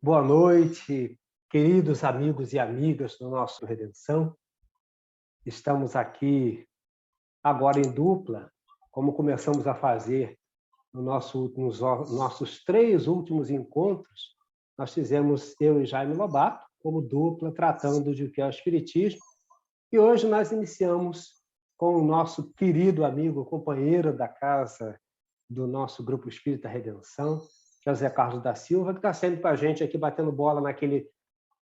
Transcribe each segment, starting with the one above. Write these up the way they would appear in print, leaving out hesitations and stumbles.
Boa noite, queridos amigos e amigas do nosso Redenção. Estamos aqui agora em dupla, como começamos a fazer nos nossos 3 últimos encontros. Nós fizemos eu e Jaime Lobato como dupla, tratando de o que é o Espiritismo. E hoje nós iniciamos com o nosso querido amigo, companheiro da casa do nosso Grupo Espírita Redenção, José Carlos da Silva, que está sempre com a gente aqui, batendo bola naquele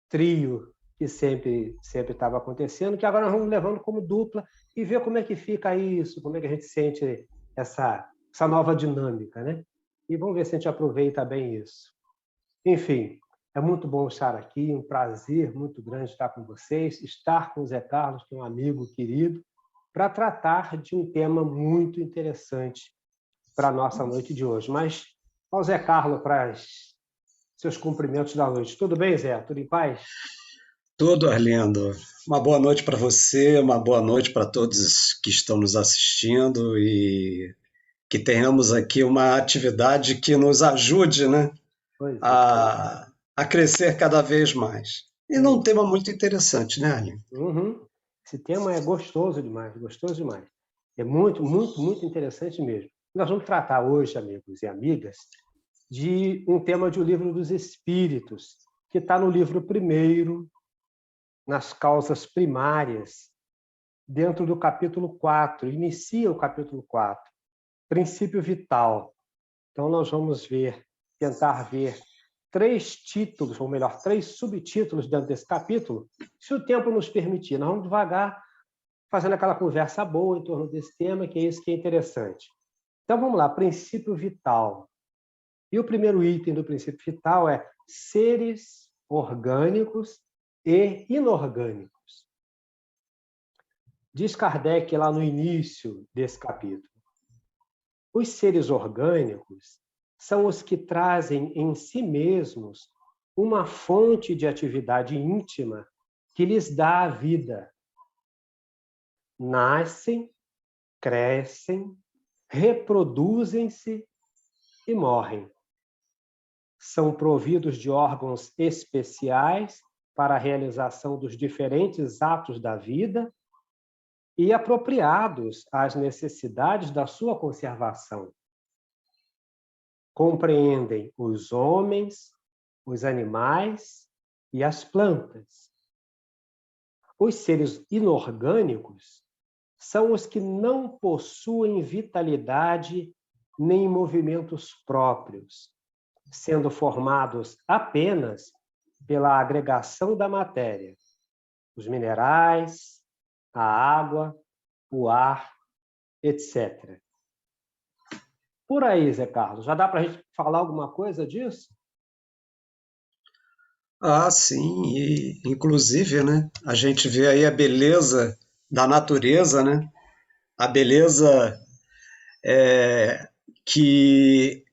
trio que sempre estava acontecendo, que agora nós vamos levando como dupla e ver como é que fica isso, como é que a gente sente essa nova dinâmica, né? E vamos ver se a gente aproveita bem isso. Enfim, é muito bom estar aqui, um prazer muito grande estar com vocês, estar com o Zé Carlos, que é um amigo querido, para tratar de um tema muito interessante para a nossa noite de hoje. Mas ao Zé Carlos para seus cumprimentos da noite. Tudo bem, Zé? Tudo em paz? Tudo, Arlindo. Uma boa noite para você, uma boa noite para todos que estão nos assistindo e que tenhamos aqui uma atividade que nos ajude, né, Pois é. a crescer cada vez mais. E É num isso. tema muito interessante, né, Arlindo? Uhum. Esse tema é gostoso demais, gostoso demais. É muito, muito, muito interessante mesmo. Nós vamos tratar hoje, amigos e amigas, de um tema de O Livro dos Espíritos, que está no livro primeiro, nas causas primárias, dentro do capítulo 4, inicia o capítulo 4, princípio vital. Então, nós vamos tentar ver 3 títulos, ou melhor, 3 subtítulos dentro desse capítulo, se o tempo nos permitir. Nós vamos devagar, fazendo aquela conversa boa em torno desse tema, que é isso que é interessante. Então, vamos lá, princípio vital. E o primeiro item do princípio vital é seres orgânicos e inorgânicos. Diz Kardec lá no início desse capítulo: os seres orgânicos são os que trazem em si mesmos uma fonte de atividade íntima que lhes dá a vida. Nascem, crescem, reproduzem-se e morrem. São providos de órgãos especiais para a realização dos diferentes atos da vida e apropriados às necessidades da sua conservação. Compreendem os homens, os animais e as plantas. Os seres inorgânicos são os que não possuem vitalidade nem movimentos próprios, sendo formados apenas pela agregação da matéria, os minerais, a água, o ar, etc. Por aí, Zé Carlos, já dá para a gente falar alguma coisa disso? Ah, sim, e inclusive, né, a gente vê aí a beleza da natureza, né? A beleza que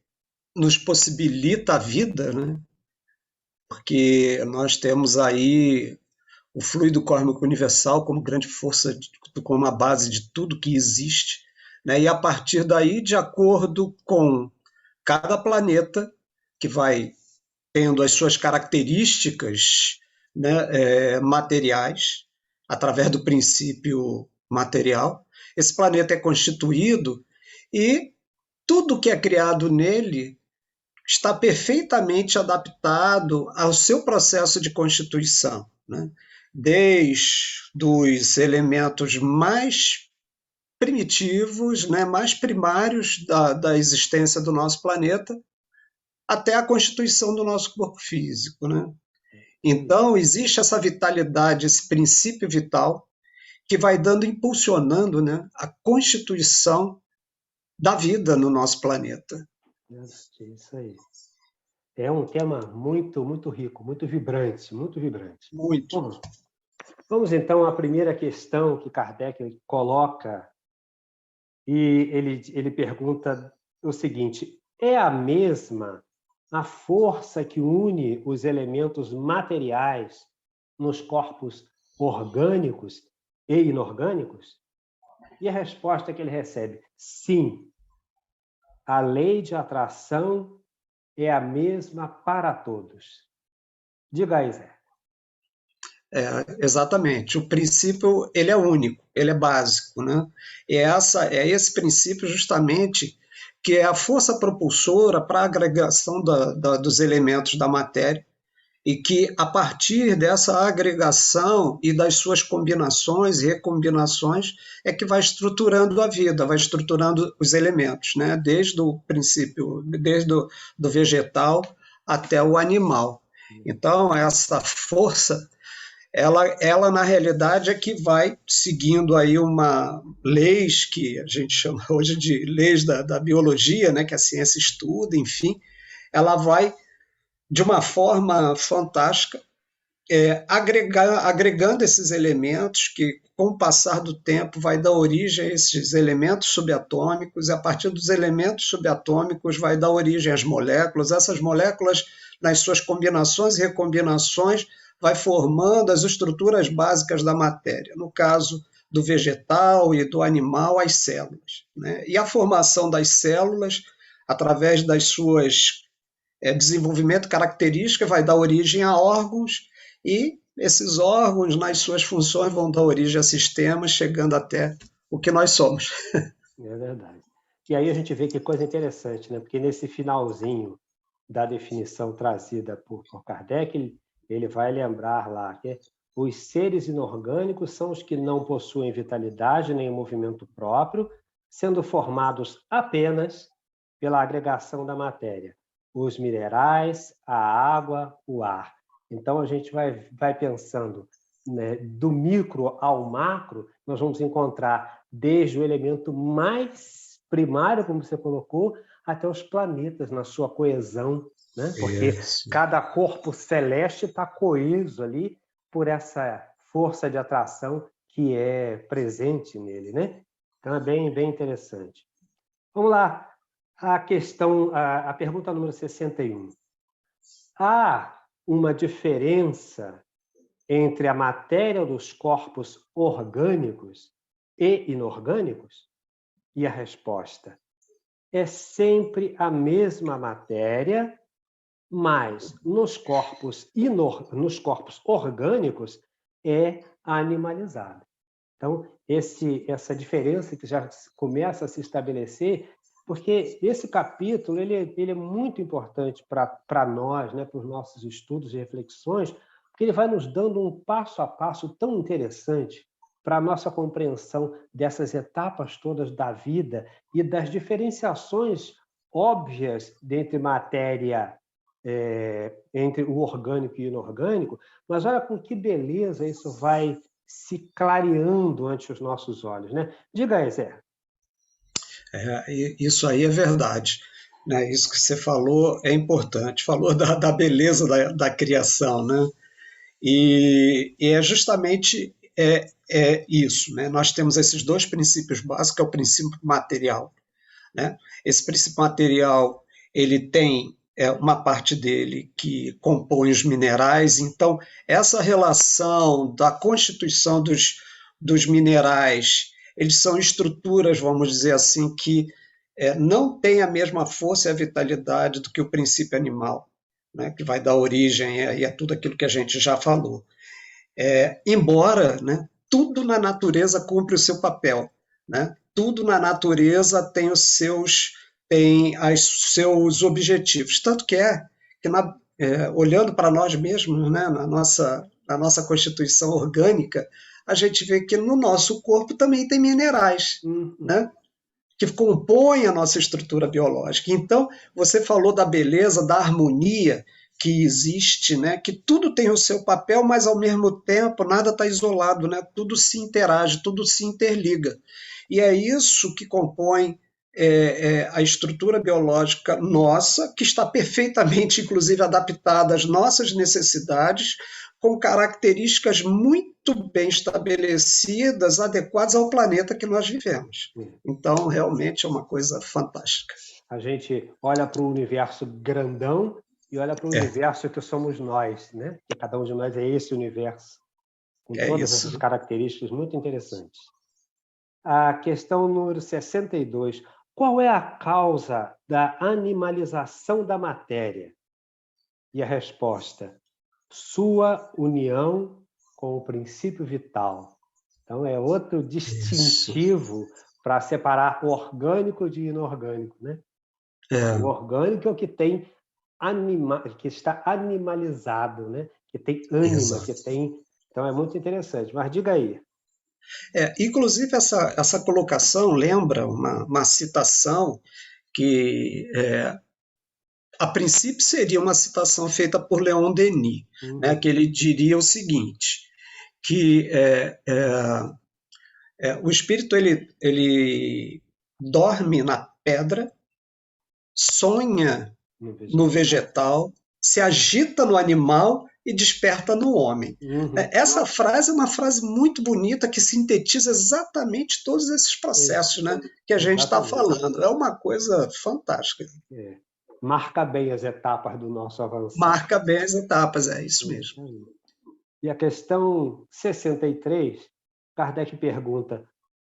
nos possibilita a vida, né? Porque nós temos aí o fluido kármico universal como grande força, como a base de tudo que existe, né? E a partir daí, de acordo com cada planeta, que vai tendo as suas características, né, materiais, através do princípio material, esse planeta é constituído e tudo que é criado nele está perfeitamente adaptado ao seu processo de constituição, né? Desde os elementos mais primitivos, né, mais primários da existência do nosso planeta, até a constituição do nosso corpo físico, né? Então, existe essa vitalidade, esse princípio vital, que vai dando, impulsionando, né, a constituição da vida no nosso planeta. Isso aí. É um tema muito, muito rico, muito vibrante, muito vibrante. Muito. Vamos então à primeira questão que Kardec coloca, e ele pergunta o seguinte: é a mesma a força que une os elementos materiais nos corpos orgânicos e inorgânicos? E a resposta que ele recebe: sim, a lei de atração é a mesma para todos. Diga aí, Zé. Exatamente. O princípio ele é único, ele é básico, né? É esse princípio justamente que é a força propulsora para a agregação dos elementos da matéria e que a partir dessa agregação e das suas combinações e recombinações é que vai estruturando a vida, vai estruturando os elementos, né? Desde o princípio, desde do vegetal até o animal. Então essa força ela na realidade é que vai seguindo aí uma leis que a gente chama hoje de leis da biologia, né, que a ciência estuda, enfim, ela vai de uma forma fantástica agregando esses elementos que com o passar do tempo vai dar origem a esses elementos subatômicos e a partir dos elementos subatômicos vai dar origem às moléculas, essas moléculas nas suas combinações e recombinações vai formando as estruturas básicas da matéria, no caso do vegetal e do animal, as células, né? E a formação das células, através das suas desenvolvimento característica, vai dar origem a órgãos, e esses órgãos, nas suas funções, vão dar origem a sistemas, chegando até o que nós somos. É verdade. E aí a gente vê que coisa interessante, né? Porque nesse finalzinho da definição trazida por Kardec, ele vai lembrar lá que os seres inorgânicos são os que não possuem vitalidade nem movimento próprio, sendo formados apenas pela agregação da matéria, os minerais, a água, o ar. Então a gente vai pensando, né, do micro ao macro, nós vamos encontrar desde o elemento mais primário, como você colocou, até os planetas na sua coesão, né? Porque cada corpo celeste está coeso ali por essa força de atração que é presente nele, né? Então é bem interessante. Vamos lá, a pergunta número 61. Há uma diferença entre a matéria dos corpos orgânicos e inorgânicos? E a resposta é sempre a mesma matéria, mas nos corpos orgânicos é animalizada. Então, essa diferença que já começa a se estabelecer, porque esse capítulo ele é muito importante para nós, né, para os nossos estudos e reflexões, porque ele vai nos dando um passo a passo tão interessante para a nossa compreensão dessas etapas todas da vida e das diferenciações óbvias entre matéria, entre o orgânico e o inorgânico, mas olha com que beleza isso vai se clareando ante os nossos olhos, né? Diga aí, Zé. Isso aí é verdade, né? Isso que você falou é importante. Falou da beleza da criação, né? E é justamente isso, né? Nós temos esses dois princípios básicos, que é o princípio material, né? Esse princípio material ele tem uma parte dele que compõe os minerais, então essa relação da constituição dos minerais, eles são estruturas, vamos dizer assim, que não têm a mesma força e a vitalidade do que o princípio animal, né, que vai dar origem a tudo aquilo que a gente já falou. Embora, né, tudo na natureza cumpre o seu papel, né? Tudo na natureza tem os seus objetivos, tanto que olhando para nós mesmos, né, na nossa constituição orgânica, a gente vê que no nosso corpo também tem minerais, né, que compõem a nossa estrutura biológica. Então, você falou da beleza, da harmonia que existe, né? Que tudo tem o seu papel, mas ao mesmo tempo nada está isolado, né? Tudo se interage, tudo se interliga. E é isso que compõe a estrutura biológica nossa, que está perfeitamente, inclusive, adaptada às nossas necessidades, com características muito bem estabelecidas, adequadas ao planeta que nós vivemos. Então, realmente é uma coisa fantástica. A gente olha para o universo grandão e olha para o universo que somos nós, né? Que cada um de nós é esse universo, com todas essas características muito interessantes. A questão número 62. Qual é a causa da animalização da matéria? E a resposta: sua união com o princípio vital. Então, é outro Isso. distintivo para separar o orgânico de inorgânico, né? O orgânico é o que tem que está animalizado, né? Que tem ânima, Exato. que tem... Então, é muito interessante. Mas diga aí. Inclusive, essa colocação lembra uma citação que, a princípio, seria uma citação feita por Leon Denis, né, que ele diria o seguinte, que o espírito ele dorme na pedra, sonha no vegetal, se agita no animal e desperta no homem. Essa frase é uma frase muito bonita que sintetiza exatamente todos esses processos, né, que a gente está falando. É uma coisa fantástica. Marca bem as etapas do nosso avanço. Marca bem as etapas, é isso mesmo. E a questão 63, Kardec pergunta: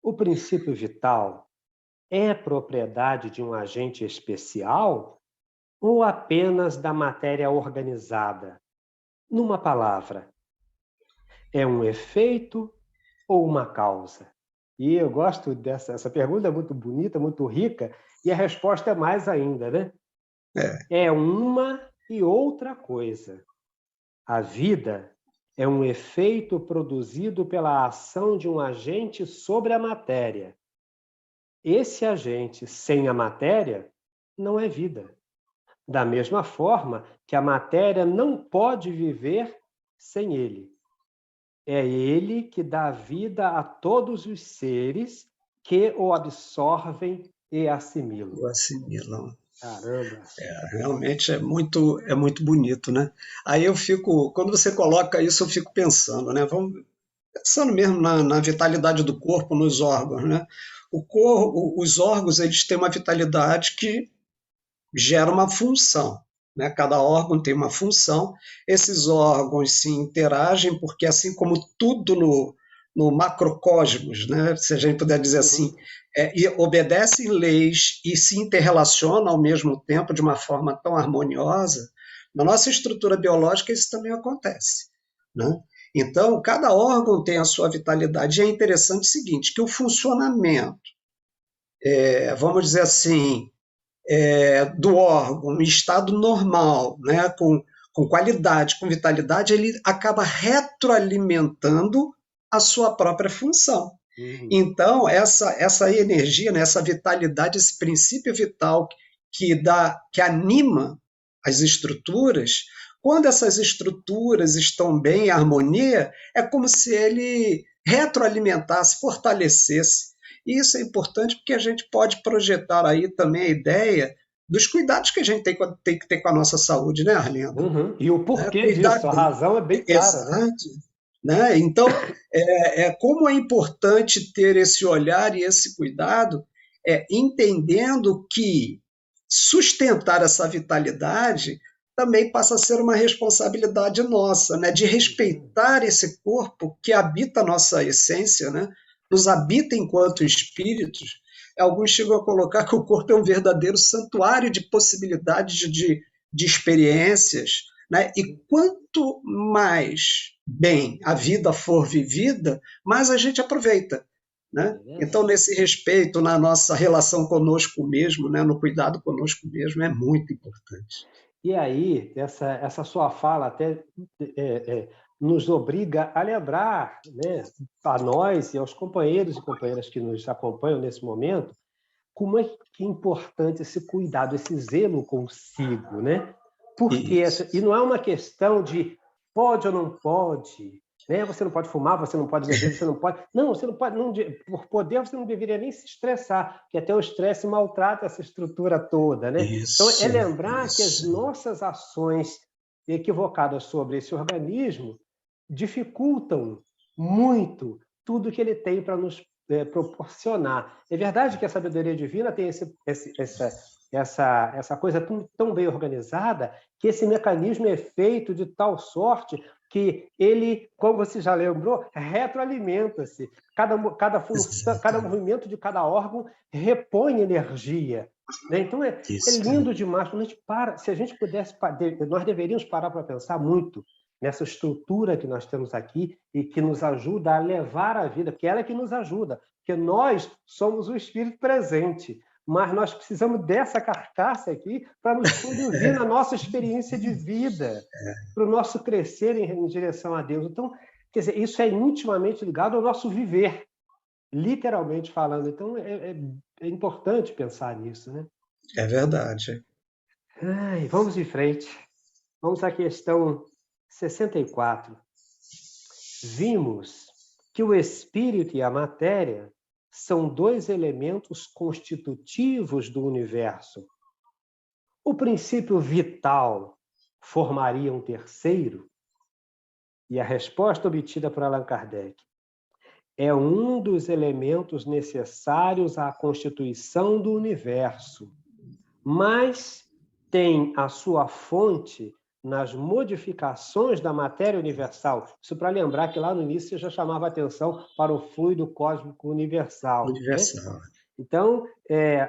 o princípio vital é propriedade de um agente especial ou apenas da matéria organizada? Numa palavra, é um efeito ou uma causa? E eu gosto essa pergunta, é muito bonita, muito rica, e a resposta é mais ainda, né? É uma e outra coisa. A vida é um efeito produzido pela ação de um agente sobre a matéria. Esse agente, sem a matéria, não é vida. Da mesma forma que a matéria não pode viver sem ele. É ele que dá vida a todos os seres que o absorvem e assimilam. O assimilam. Caramba! Realmente é muito bonito, né? Aí eu fico, quando você coloca isso, eu fico pensando, né? Pensando mesmo na vitalidade do corpo, nos órgãos, né? Os órgãos, eles têm uma vitalidade que gera uma função, né? Cada órgão tem uma função, esses órgãos se interagem, porque assim como tudo no macrocosmos, né? Se a gente puder dizer assim, e obedecem leis e se interrelacionam ao mesmo tempo de uma forma tão harmoniosa, na nossa estrutura biológica isso também acontece, né? Então, cada órgão tem a sua vitalidade. E é interessante o seguinte, que o funcionamento, vamos dizer assim, do órgão em estado normal, né, com qualidade, com vitalidade, ele acaba retroalimentando a sua própria função. Então, essa energia, né, essa vitalidade, esse princípio vital que anima as estruturas, quando essas estruturas estão bem em harmonia, é como se ele retroalimentasse, fortalecesse. E isso é importante porque a gente pode projetar aí também a ideia dos cuidados que a gente tem que ter com a nossa saúde, né, Arlindo? E o porquê disso, a razão é bem clara, né? Né? Então, como é importante ter esse olhar e esse cuidado, entendendo que sustentar essa vitalidade também passa a ser uma responsabilidade nossa, né? De respeitar esse corpo que habita a nossa essência, né? Nos habita enquanto espíritos. Alguns chegam a colocar que o corpo é um verdadeiro santuário de possibilidades de experiências, né? E quanto mais bem a vida for vivida, mais a gente aproveita, né? Então, nesse respeito, na nossa relação conosco mesmo, né? No cuidado conosco mesmo, é muito importante. E aí, essa sua fala até nos obriga a lembrar, né, a nós e aos companheiros e companheiras que nos acompanham nesse momento, como é que é importante esse cuidado, esse zelo consigo, né? Porque e não é uma questão de pode ou não pode, né? Você não pode fumar, você não pode beber, você não pode... Não, você não pode... Não, por poder, você não deveria nem se estressar, porque até o estresse maltrata essa estrutura toda, né? Então, é lembrar que as nossas ações equivocadas sobre esse organismo dificultam muito tudo que ele tem para nos proporcionar. É verdade que a sabedoria divina tem essa coisa tão bem organizada que esse mecanismo é feito de tal sorte que ele, como você já lembrou, retroalimenta-se. Cada função, cada movimento de cada órgão repõe energia. Né? Então, é lindo demais. Quando a gente se a gente pudesse, nós deveríamos parar para pensar muito nessa estrutura que nós temos aqui e que nos ajuda a levar a vida, porque ela é que nos ajuda, porque nós somos o espírito presente, mas nós precisamos dessa carcaça aqui para nos conduzir na nossa experiência de vida, para o nosso crescer em direção a Deus. Então, quer dizer, isso é intimamente ligado ao nosso viver, literalmente falando. Então, é importante pensar nisso, né? É verdade. Ai, vamos em frente. Vamos à questão 64. Vimos que o espírito e a matéria são dois elementos constitutivos do universo. O princípio vital formaria um terceiro? E a resposta obtida por Allan Kardec: é um dos elementos necessários à constituição do universo, mas tem a sua fonte nas modificações da matéria universal. Isso para lembrar que lá no início você já chamava atenção para o fluido cósmico universal. Universal. Né? Então,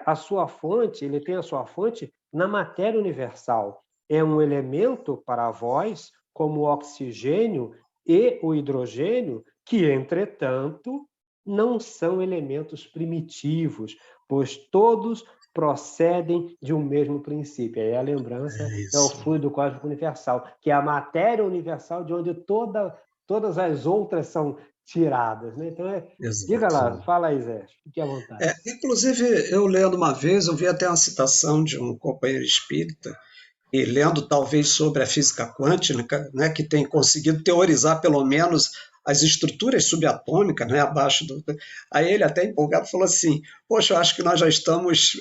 a sua fonte, ele tem a sua fonte na matéria universal. É um elemento para vós, como o oxigênio e o hidrogênio, que, entretanto, não são elementos primitivos, pois todos procedem de um mesmo princípio. Aí a lembrança é o fluido cósmico universal, que é a matéria universal de onde todas as outras são tiradas. Né? Então, diga lá, fala aí, Zé, fique à vontade. Inclusive, eu lendo uma vez, eu vi até uma citação de um companheiro espírita, e lendo talvez sobre a física quântica, né, que tem conseguido teorizar pelo menos as estruturas subatômicas, né, abaixo do... Aí ele até empolgado falou assim, poxa, eu acho que nós já estamos,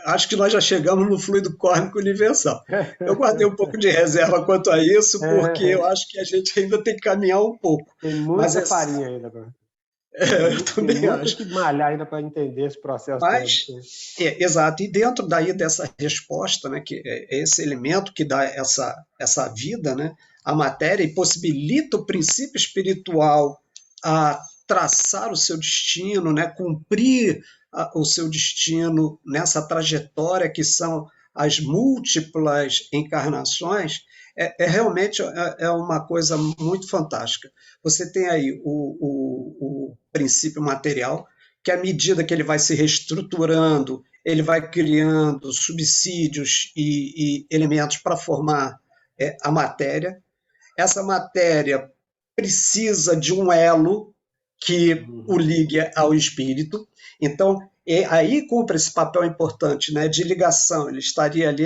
acho que nós já chegamos no fluido cósmico universal. Eu guardei um pouco de reserva quanto a isso, porque eu acho que a gente ainda tem que caminhar um pouco. Tem muita farinha ainda, cara. Eu também tem acho. Tem que malhar ainda para entender esse processo. Mas, exato, e dentro daí dessa resposta, né, que é esse elemento que dá essa vida, né, a matéria, e possibilita o princípio espiritual a traçar o seu destino, né, cumprir o seu destino nessa trajetória que são as múltiplas encarnações, realmente uma coisa muito fantástica. Você tem aí o princípio material, que à medida que ele vai se reestruturando, ele vai criando subsídios e elementos para formar a matéria. Essa matéria precisa de um elo que o ligue ao espírito. Então, aí cumpre esse papel importante, né, de ligação. Ele estaria ali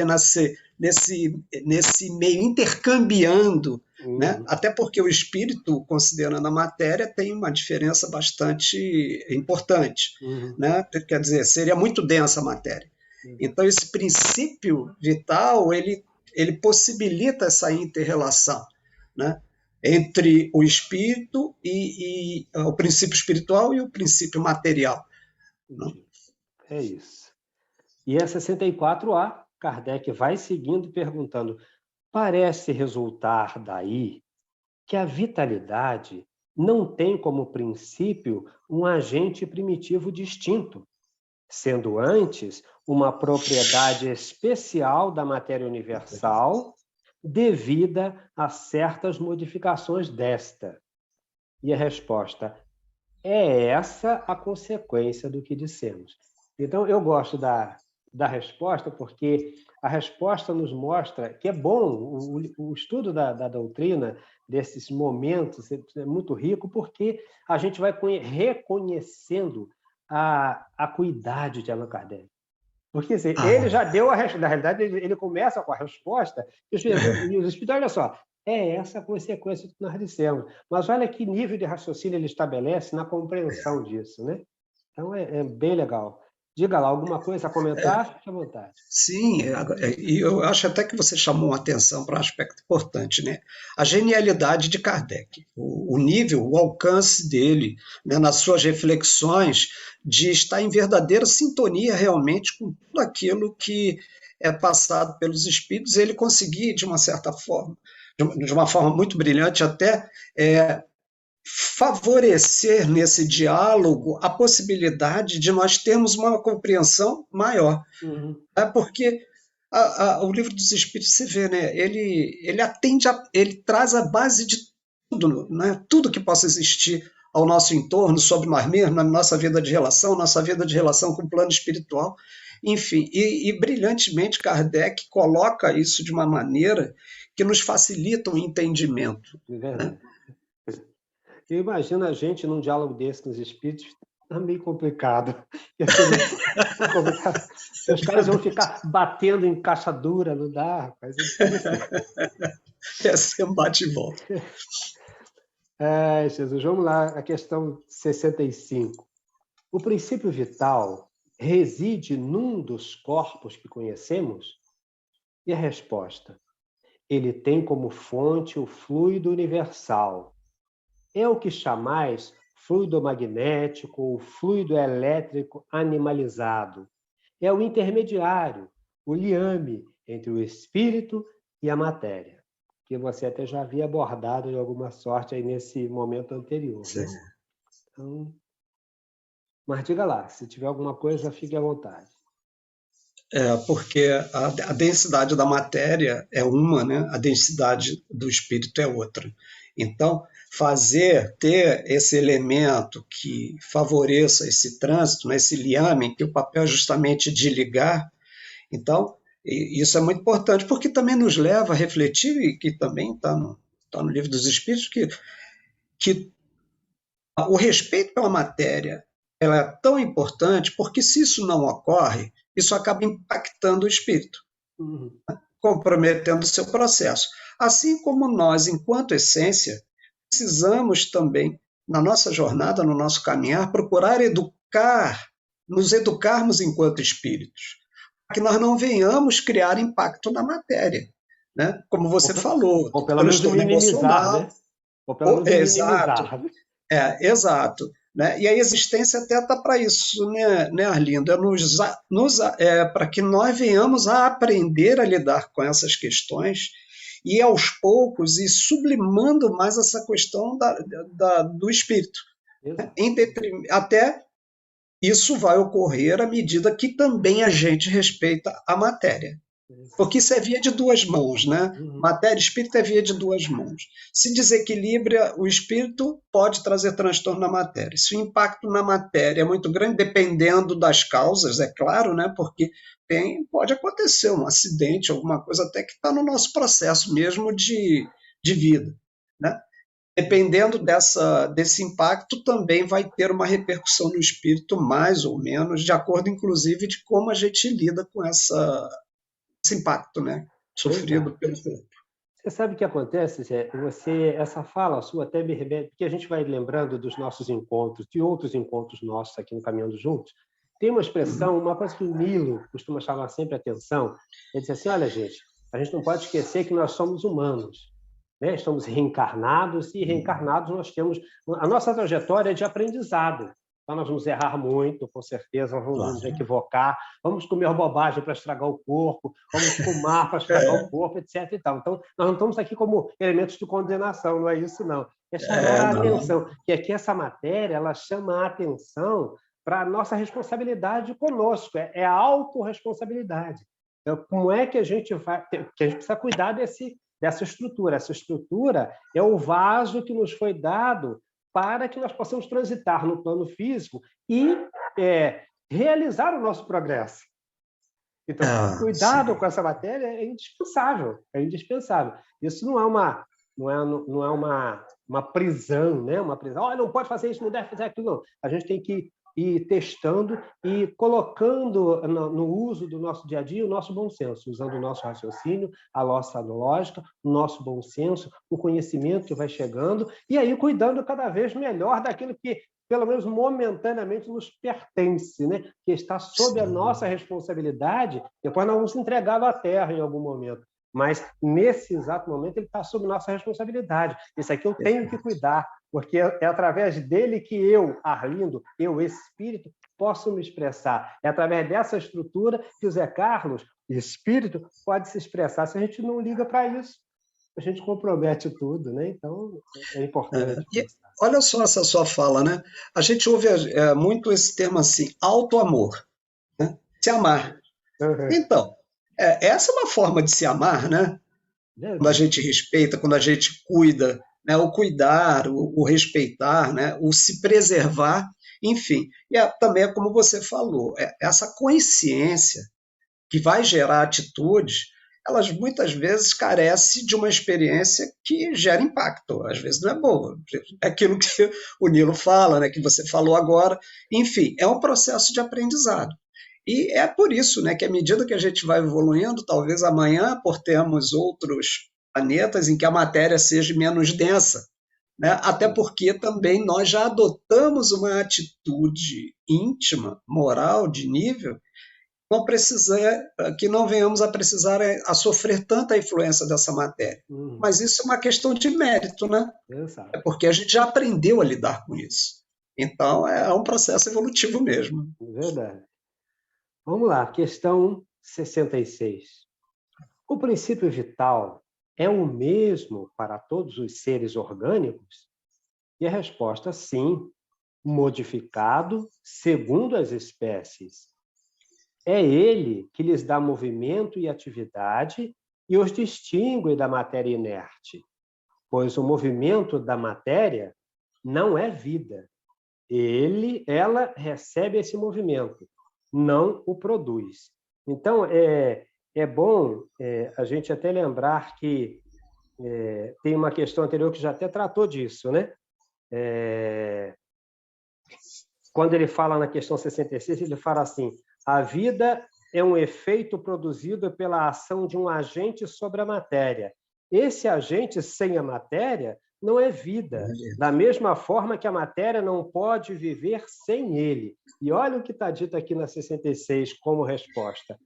nesse meio intercambiando, né? Até porque o espírito, considerando a matéria, tem uma diferença bastante importante. Né? Quer dizer, seria muito densa a matéria. Então, esse princípio vital, ele possibilita essa inter-relação, né, entre o espírito e o princípio espiritual e o princípio material. É isso. E a 64A, Kardec vai seguindo perguntando: parece resultar daí que a vitalidade não tem como princípio um agente primitivo distinto, sendo antes uma propriedade especial da matéria universal devida a certas modificações desta. E a resposta: é essa a consequência do que dissemos. Então, eu gosto da resposta, porque a resposta nos mostra que é bom, o estudo da doutrina, desses momentos, é muito rico, porque a gente vai reconhecendo a acuidade de Allan Kardec. Porque assim, ele já deu a resposta, na realidade, ele começa com a resposta, e os espíritos, olha só, é essa a consequência que nós dissemos. Mas olha que nível de raciocínio ele estabelece na compreensão disso, né? Então, é bem legal. Diga lá, alguma coisa a comentar? Fique à vontade. Sim, e eu acho até que você chamou a atenção para um aspecto importante, né? A genialidade de Kardec, o nível, o alcance dele, né, nas suas reflexões, de estar em verdadeira sintonia realmente com tudo aquilo que é passado pelos espíritos, ele conseguir, de uma certa forma, de uma forma muito brilhante, até favorecer nesse diálogo a possibilidade de nós termos uma compreensão maior. Porque O Livro dos Espíritos, você vê, né? Ele traz a base de tudo, né? Tudo que possa existir ao nosso entorno, sobre nós mesmos, na nossa vida de relação com o plano espiritual, enfim, e brilhantemente Kardec coloca isso de uma maneira que nos facilita o entendimento, É né? verdade. Eu imagino a gente num diálogo desse com os espíritos, tá meio complicado. Ia ser muito complicado. Os caras vão ficar batendo em caixa dura, não dá, rapaz. É difícil. É ser um bate e volta. Jesus, vamos lá, a questão 65. O princípio vital reside num dos corpos que conhecemos? E a resposta: ele tem como fonte o fluido universal. É o que chamais fluido magnético ou fluido elétrico animalizado. É o intermediário, o liame entre o espírito e a matéria, que você até já havia abordado de alguma sorte aí nesse momento anterior, né? Então, mas diga lá, se tiver alguma coisa, fique à vontade. Porque a densidade da matéria é uma, né? A densidade do espírito é outra. Então, ter esse elemento que favoreça esse trânsito, né? Esse liame, que o papel é justamente de ligar, então, isso é muito importante, porque também nos leva a refletir, e que também tá no Livro dos Espíritos, que o respeito pela matéria ela é tão importante, porque se isso não ocorre, isso acaba impactando o espírito, comprometendo o seu processo. Assim como nós, enquanto essência, precisamos também, na nossa jornada, no nosso caminhar, procurar nos educarmos enquanto espíritos, para que nós não venhamos criar impacto na matéria. Né? Como você falou, ou pelo menos transtorno minimizar, emocional. né? Ou pelo menos Exato, minimizar. exato. Né? E a existência até está para isso, né, Arlindo? Para que nós venhamos a aprender a lidar com essas questões e, aos poucos, ir sublimando mais essa questão do espírito. Né? Até isso vai ocorrer à medida que também a gente respeita a matéria. Porque isso é via de duas mãos, né? Matéria e espírito é via de duas mãos. Se desequilibra o espírito, pode trazer transtorno na matéria. Se o impacto na matéria é muito grande, dependendo das causas, é claro, né? Porque pode acontecer um acidente, alguma coisa até que está no nosso processo mesmo de vida, né? Dependendo desse impacto, também vai ter uma repercussão no espírito, mais ou menos, de acordo, inclusive, de como a gente lida com esse impacto, né? Sofrido pelo corpo. Você sabe o que acontece, Zé? Essa fala sua até me remete, porque a gente vai lembrando dos nossos encontros, de outros encontros nossos aqui no Caminhando Juntos. Tem uma expressão, uma coisa que o Nilo costuma chamar sempre a atenção, ele diz assim, olha, gente, a gente não pode esquecer que nós somos humanos, né? Estamos reencarnados, e reencarnados nós temos... A nossa trajetória é de aprendizado. Então, nós vamos errar muito, com certeza, vamos nos equivocar, vamos comer bobagem para estragar o corpo, vamos fumar para estragar o corpo, etc. E tal. Então, nós não estamos aqui como elementos de condenação, não é isso, não. É chamar a atenção, que aqui essa matéria ela chama a atenção para a nossa responsabilidade conosco, é a autorresponsabilidade. Então, como é que a gente vai... Que a gente precisa cuidar dessa estrutura. Essa estrutura é o vaso que nos foi dado para que nós possamos transitar no plano físico e realizar o nosso progresso. Então, cuidado com essa matéria é indispensável, Isso não é uma prisão, né? Uma prisão, não pode fazer isso, não deve fazer aquilo, não. A gente tem que ir testando e colocando no uso do nosso dia a dia o nosso bom senso, usando o nosso raciocínio, a nossa lógica, o nosso bom senso, o conhecimento que vai chegando, e aí cuidando cada vez melhor daquilo que, pelo menos momentaneamente, nos pertence, né? Que está sob a nossa responsabilidade, depois nós vamos entregá-lo à terra em algum momento. Mas, nesse exato momento, ele está sob nossa responsabilidade. Isso aqui eu tenho que cuidar, porque é através dele que eu, Arlindo, eu, espírito, posso me expressar. É através dessa estrutura que o Zé Carlos, espírito, pode se expressar. Se a gente não liga para isso, a gente compromete tudo, né? Então, é importante. Olha só essa sua fala, né? A gente ouve muito esse termo assim, auto-amor, né? Se amar. Então, essa é uma forma de se amar, né? Quando a Verdade. gente respeita, quando a gente cuida, né? O cuidar, o respeitar, né? O se preservar, enfim. E também é como você falou, essa consciência que vai gerar atitudes, elas muitas vezes carecem de uma experiência que gera impacto, às vezes não é boa. É aquilo que o Nilo fala, né, que você falou agora. Enfim, é um processo de aprendizado. E é por isso, né, que à medida que a gente vai evoluindo, talvez amanhã, por termos outros planetas em que a matéria seja menos densa, né? Até porque também nós já adotamos uma atitude íntima, moral, de nível, não precisar, que não venhamos a precisar a sofrer tanta influência dessa matéria. Uhum. Mas isso é uma questão de mérito, né? É Exato. porque a gente já aprendeu a lidar com isso. Então, é um processo evolutivo mesmo. Verdade. Vamos lá, questão 66. O princípio vital é o mesmo para todos os seres orgânicos? E a resposta, sim, modificado segundo as espécies. É ele que lhes dá movimento e atividade e os distingue da matéria inerte, pois o movimento da matéria não é vida. Ela recebe esse movimento, não o produz. Então, é bom a gente até lembrar que tem uma questão anterior que já até tratou disso, né? Quando ele fala na questão 66, ele fala assim: a vida é um efeito produzido pela ação de um agente sobre a matéria. Esse agente sem a matéria não é vida, da mesma forma que a matéria não pode viver sem ele. E olha o que está dito aqui na 66 como resposta.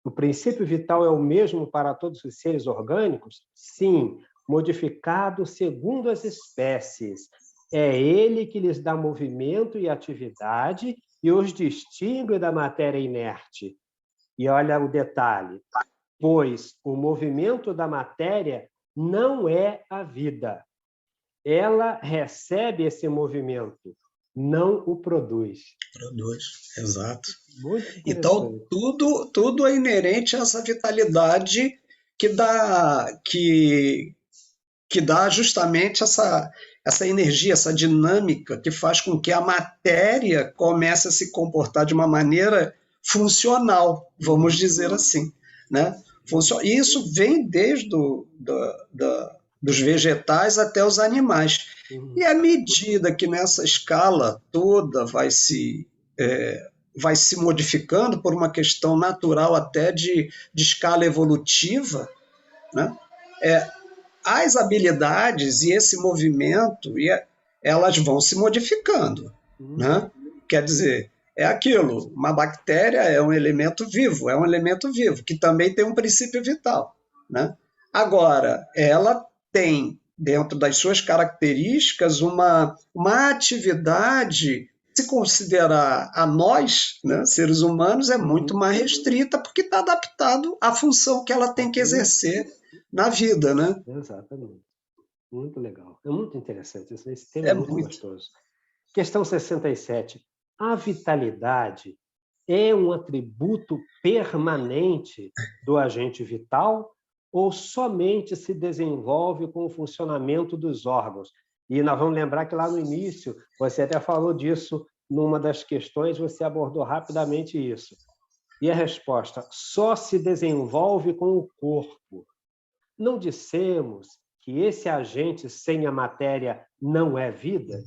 O princípio vital é o mesmo para todos os seres orgânicos? Sim, modificado segundo as espécies. É ele que lhes dá movimento e atividade e os distingue da matéria inerte. E olha o detalhe, pois o movimento da matéria não é a vida. Ela recebe esse movimento, não o produz. Produz, exato. Muito Então, interessante. tudo é inerente a essa vitalidade que dá justamente essa energia, essa dinâmica que faz com que a matéria comece a se comportar de uma maneira funcional, vamos dizer assim, né? E isso vem desde dos vegetais até os animais. E à medida que nessa escala toda vai se modificando por uma questão natural até de escala evolutiva, né? As habilidades e esse movimento, elas vão se modificando, né? Quer dizer, é aquilo, uma bactéria é um elemento vivo, que também tem um princípio vital, né? Agora, ela tem, dentro das suas características, uma atividade, se considerar a nós, né, seres humanos, é muito mais restrita, porque está adaptado à função que ela tem que exercer na vida, né? Exatamente. Muito legal. É muito interessante. Esse tema é É muito muito. gostoso. Questão 67. A vitalidade é um atributo permanente do agente vital ou somente se desenvolve com o funcionamento dos órgãos? E nós vamos lembrar que lá no início, você até falou disso numa das questões, você abordou rapidamente isso. E a resposta, só se desenvolve com o corpo. Não dissemos que esse agente sem a matéria não é vida?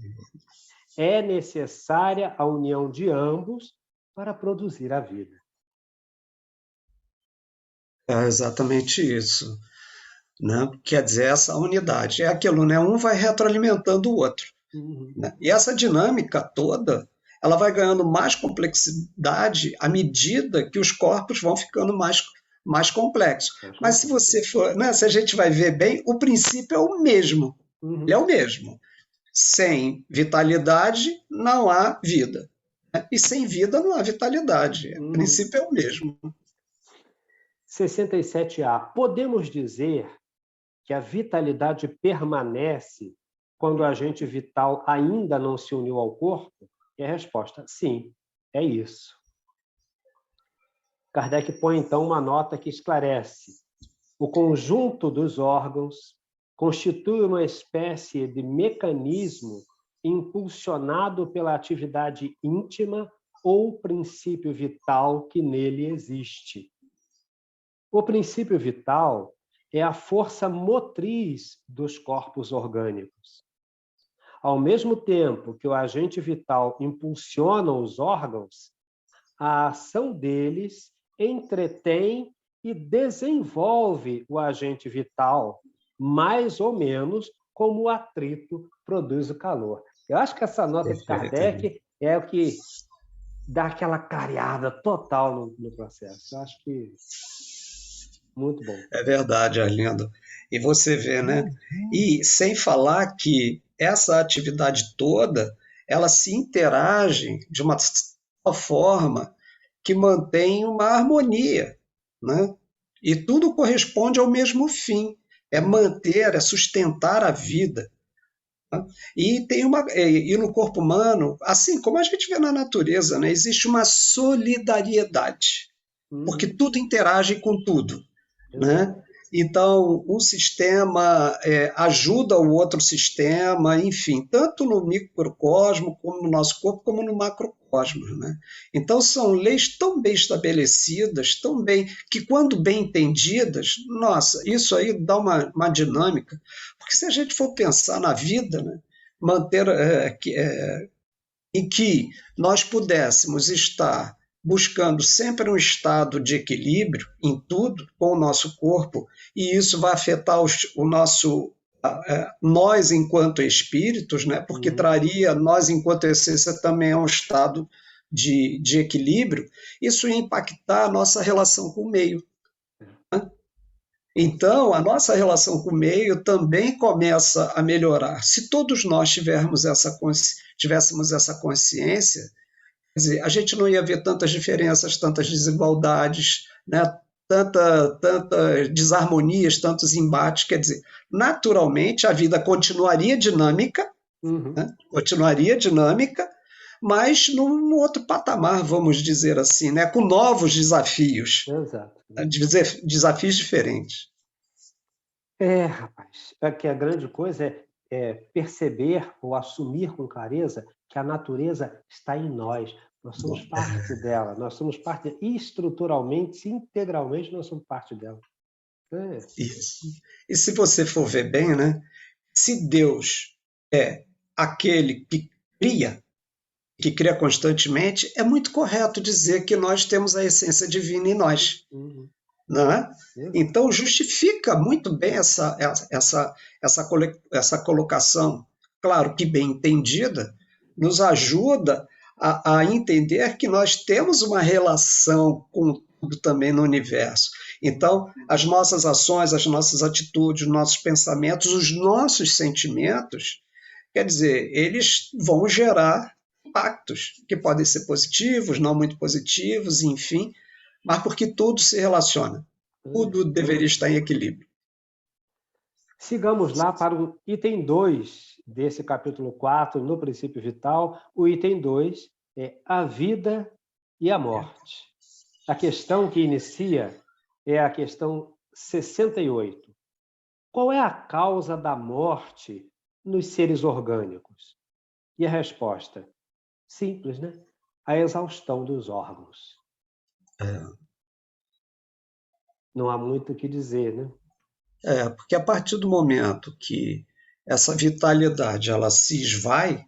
É necessária a união de ambos para produzir a vida. É exatamente isso, né? Quer dizer, essa unidade é aquilo, né? Um vai retroalimentando o outro, né? E essa dinâmica toda, ela vai ganhando mais complexidade à medida que os corpos vão ficando mais complexos. Mas se você for, né, se a gente vai ver bem, o princípio é o mesmo. Ele é o mesmo. Sem vitalidade não há vida, né? E sem vida não há vitalidade. O princípio é o mesmo. 67A. Podemos dizer que a vitalidade permanece quando o agente vital ainda não se uniu ao corpo? E a resposta, sim, é isso. Kardec põe, então, uma nota que esclarece: o conjunto dos órgãos constitui uma espécie de mecanismo impulsionado pela atividade íntima ou princípio vital que nele existe. O princípio vital é a força motriz dos corpos orgânicos. Ao mesmo tempo que o agente vital impulsiona os órgãos, a ação deles entretém e desenvolve o agente vital, mais ou menos como o atrito produz o calor. Eu acho que essa nota de Kardec é o que dá aquela clareada total no processo. Eu acho que muito bom. É verdade, Arlindo. E você vê, né? E sem falar que essa atividade toda, ela se interage de uma tal forma que mantém uma harmonia, né? E tudo corresponde ao mesmo fim, é manter, é sustentar a vida. Né? E no corpo humano, assim como a gente vê na natureza, né, existe uma solidariedade, porque tudo interage com tudo, né? Então, um sistema ajuda o outro sistema, enfim, tanto no microcosmo, como no nosso corpo, como no macrocosmo, né? Então, são leis tão bem estabelecidas, tão bem, que quando bem entendidas, nossa, isso aí dá uma dinâmica, porque se a gente for pensar na vida, né, manter em que nós pudéssemos estar buscando sempre um estado de equilíbrio em tudo com o nosso corpo, e isso vai afetar o nosso nós enquanto espíritos, né? Porque traria nós enquanto essência também é um estado de equilíbrio, isso ia impactar a nossa relação com o meio. Né? Então, a nossa relação com o meio também começa a melhorar. Se todos nós tivéssemos essa consciência, quer dizer, a gente não ia ver tantas diferenças, tantas desigualdades, né? Tantas desarmonias, tantos embates. Quer dizer, naturalmente a vida continuaria dinâmica, né? Continuaria dinâmica, mas num outro patamar, vamos dizer assim, né? Com novos desafios. Exato. Desafios diferentes. Rapaz, é que a grande coisa é perceber ou assumir com clareza que a natureza está em nós. Nós somos parte dela, nós somos parte estruturalmente, integralmente, nós somos parte dela. Isso. E se você for ver bem, né? Se Deus é aquele que cria constantemente, é muito correto dizer que nós temos a essência divina em nós. Não é? Então, justifica muito bem essa colocação. Claro que bem entendida, nos ajuda a entender que nós temos uma relação com tudo também no universo. Então, as nossas ações, as nossas atitudes, os nossos pensamentos, os nossos sentimentos, quer dizer, eles vão gerar impactos que podem ser positivos, não muito positivos, enfim, mas porque tudo se relaciona. Tudo deveria estar em equilíbrio. Sigamos lá para o item 2 desse capítulo 4, no princípio vital. O item 2 é a vida e a morte. A questão que inicia é a questão 68. Qual é a causa da morte nos seres orgânicos? E a resposta? Simples, né? A exaustão dos órgãos. Não há muito o que dizer, né? Porque a partir do momento que essa vitalidade ela se esvai,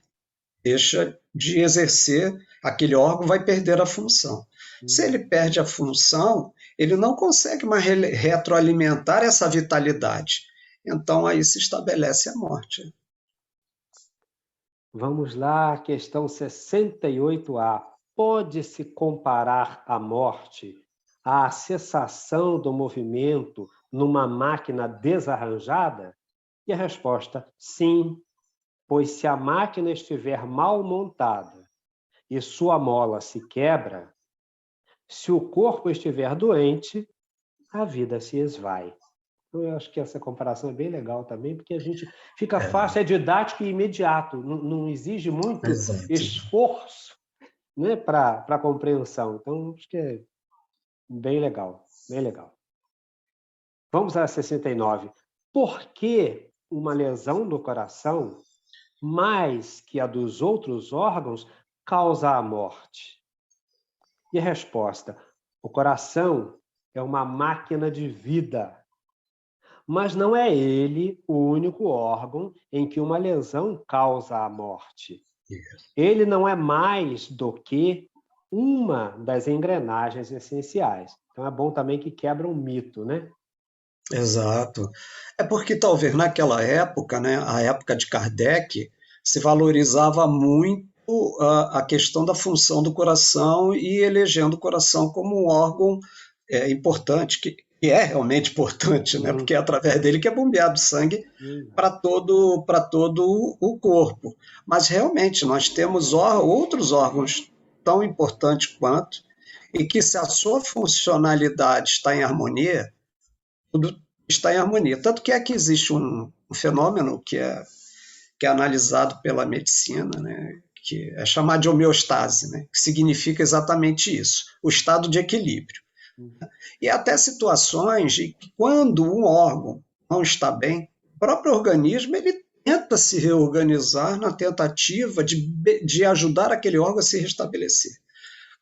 deixa de exercer, aquele órgão vai perder a função. Se ele perde a função, ele não consegue mais retroalimentar essa vitalidade. Então aí se estabelece a morte. Vamos lá, questão 68A. Pode-se comparar a morte à cessação do movimento numa máquina desarranjada? E a resposta, sim, pois se a máquina estiver mal montada e sua mola se quebra, se o corpo estiver doente, a vida se esvai. Eu acho que essa comparação é bem legal também, porque a gente fica fácil, é didático e imediato, não exige muito esforço, né, para a compreensão. Então, acho que é bem legal, bem legal. Vamos a 69. Por que uma lesão no coração, mais que a dos outros órgãos, causa a morte? E a resposta: o coração é uma máquina de vida, mas não é ele o único órgão em que uma lesão causa a morte. Ele não é mais do que uma das engrenagens essenciais. Então é bom também que quebra um mito, né? Exato. É porque talvez naquela época, né, a época de Kardec, se valorizava muito a questão da função do coração e elegendo o coração como um órgão importante, que é realmente importante, né, porque é através dele que é bombeado sangue para todo o corpo. Mas realmente nós temos outros órgãos tão importantes quanto, e que se a sua funcionalidade está em harmonia, tudo está em harmonia. Tanto que é que existe um fenômeno que é analisado pela medicina, né, que é chamado de homeostase, né, que significa exatamente isso, o estado de equilíbrio. E até situações de que quando um órgão não está bem, o próprio organismo ele tenta se reorganizar na tentativa de ajudar aquele órgão a se restabelecer.